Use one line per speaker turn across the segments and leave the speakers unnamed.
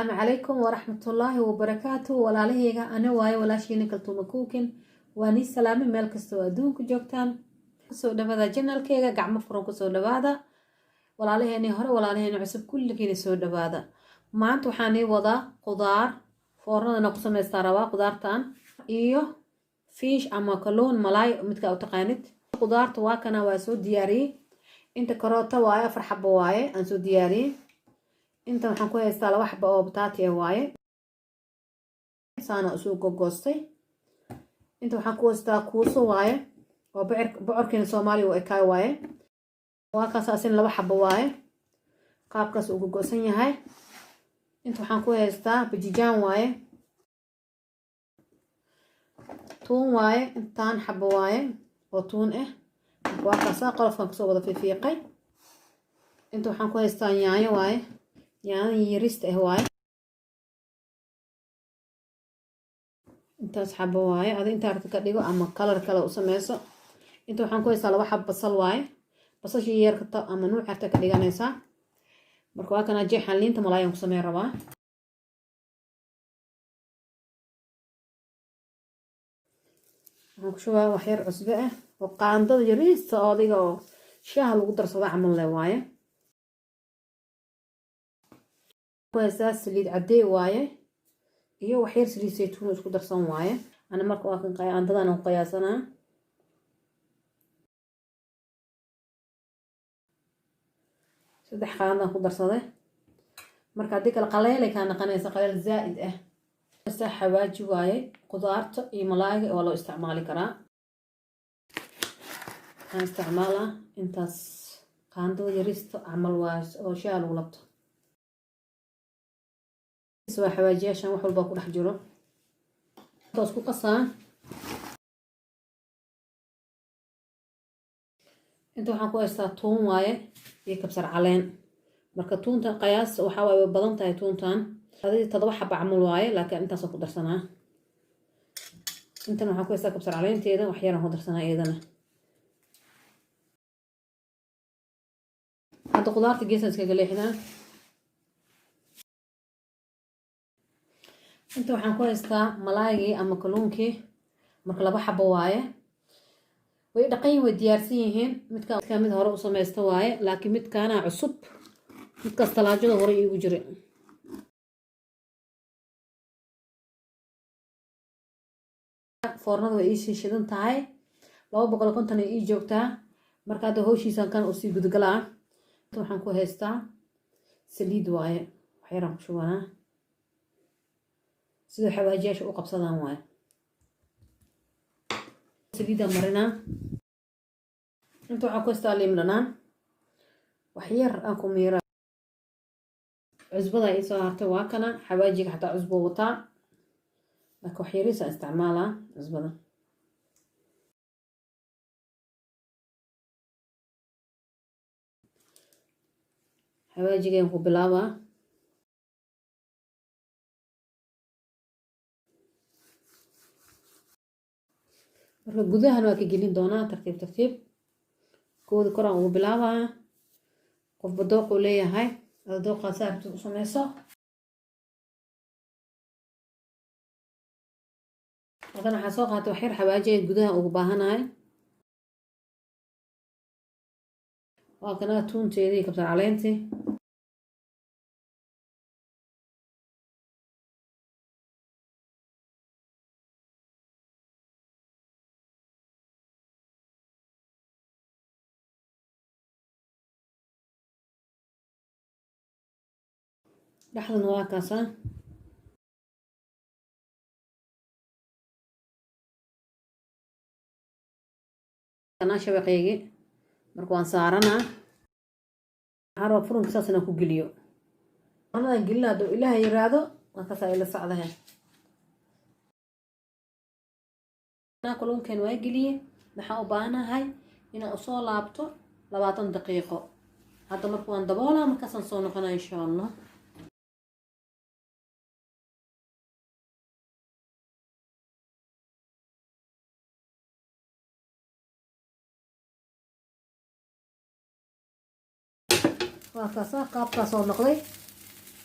السلام عليكم ورحمة الله وبركاته. walaalahayga ana waayo walaashiina kaltuuma cooking waani salaami meel kasta oo adduunka joogtaan kusoo dhawaada channelkayga gacmo furan kusoo dhawaada walaalaheeni hore walaalaheeni cusub kulligiina soo dhawaada. maanta waxaan ii wadaa qudaar foornadana ku samaystaa rabaa qudaartan iyo fish ama kalluun malaay midka u taqaanid. qudaarta waa kana waa soo diyaariyay inta karoota waaye 4 xabo waaye aan soo diyaariyay. inta waxaan ku haystaa 2 xabo oo bataati ah waaye saana soo gogoostay. inta waxaan ku haystaa kuuso waaye oo bocorkeena Soomaaliya oo ekay waaye waa kaas asin 2 xabo waaye qaabkaas uu gogosan yahay. inta waxaan ku haystaa bajijaan waaye tuun waaye intaan xabo waaye oo tuun ah waa kaas qolofkan ku soo wada fiiqay. inta waxaan ku haystaa yaanyo waaye yaanyo yariista ah waaye intaas xabo waaye adi inta aragti ka dhigo ama kalar kale u sameyso. inta waxaan ku haystaa 2 xabo basal waaye basashii yarka ama nooc arta ka dhiganaysaa. marka waa kana jeexan liinta malaayaan ku sameey rabaa. waxaan ku shubaa wax yar cusbo ah oo qaandada yariista oo adiga oo shaaha lagu darsado camal leh waaye. kuwaasaa saliid cadee waaye iyo wax yar saliid saytuun isku darsan waaye. ana marka waa kan qaandadaan ku qiyaasanaa. saddex qaandaan ku darsaday. marka hadii kala qaleelay ka naqanaysa qaleel zaid ah. sax xawaaji waaye qudaarta iyo malaayga oo loo isticmaali karaa. waxaan isticmaalaa intaas qaandada yariista camal waa oo shaaha lagu labto. soo xawaajiyaashan wax walba ku dhex jiro taas ku qasaa. inta waxaan ku haystaa tuun waaye iyo kabsar caleen. marka tuunta qiyaas waxa way badan tahay tuuntan hadii 7 xabo camal waaye laakiin intaas ku darsanaa. inta waxaan ku haystaa kabsar caleenteeda wax yar aan ku darsanaa iyadana. hadda qudaarta geesan iskaga leexinaa. inta waxaan ku haystaa malaaygi ama kalluunkii marka 2 xabo waaye way dhaqay way diyaarsan yihiin. midka mid hore u sameeysta waaye laakiin midkaana cusub midkaas talaajada hore iigu jiray. foornada way ii shidan tahay 250 ay ii joogtaa. marka hadda hawshiisan kan u sii gudgalaa. waxaan ku haystaa saliid waaye wax yar aan ku shubanaa sida xawaajiyaasha u qabsadaan waaye. saliida marina. inta waxaan ku haystaa liin dhanaan wax yar aan ku miira. cusbada ay soo hartay waa kana xawaajiga xataa cusbo wataa marka wax yariisa isticmaalaa cusbada. xawaajigan ku bilaabaa. marka gudahan waa ka gelin doonaa tartiib tartiib. kooda koraan ugu bilaabaa. qofba dooq uu leeyahay ada dooqaa saartu u sameyso. haddana waxaan soo qaatay wax yar xawaajiga gudaha ugu baahanahay. waa kana tuunteedii kabsar caleentii. dhaxdan waa kaasa. kana shabaqeeyay marka waan saaranaa. waxaan furunka saasana ku geliyo. anadan gelina doo ilaahay yiraahdo waa kaas ay la socdahay. ana kalluunkan waa geliyay waxaan u baahanahay inaan soo laabto 20 daqiiqo. hadda marka waan daboolaa markaasaan soo noqonaa insha Allah. waa kaas qaabkaas oo noqday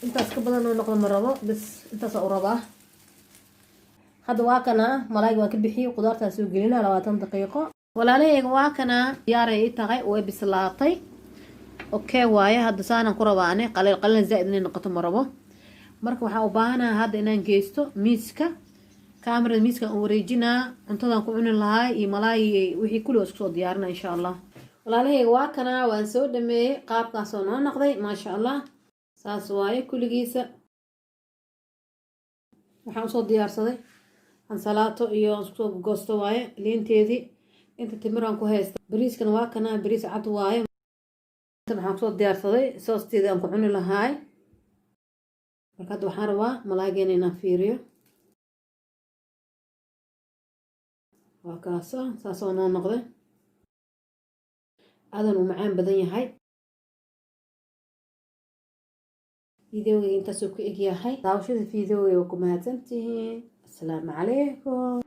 intaas ka badan oo noqdo ma rabo bas intaas u rabaa hadda waa kana malaayga waan ka bixiyay qudaartaas soo gelinaa 20 daqiiqo walaalahayga waa kana diyaaray ii tahay way bislaatay okay waaye hadda saanan ku rabaa ane qalal zaid inay noqoto ma rabo marka waxaan u baahanahay hadda inaan geesto miiska kaamirada miiska aan wareejinaa cuntadan ku cuni lahaa iyo malaay wixii kulli isku soo diyaarinaa insha Allah walaalahayga waa kana waan soo dhameeyay qaabkaas oo noo noqday ma sha Allah saas waaye kulligiisa waxaan soo diyaarsaday ansalaato iyo isku soo goosto waaye liinteedii inta timiraan ku haysta bariiskan waa kana bariis cad waaye waxaan soo diyaarsaday soosteedii aan ku cuni lahaa marka hadda waxaan rabaa malaaygeena inaan fiiriyo waa kaasa saas oo noo noqday aadan uu macaan badan yahay فيديوغي انت سوك اجياهي داوشي فيديوغي وكم هاتنتي السلام عليكم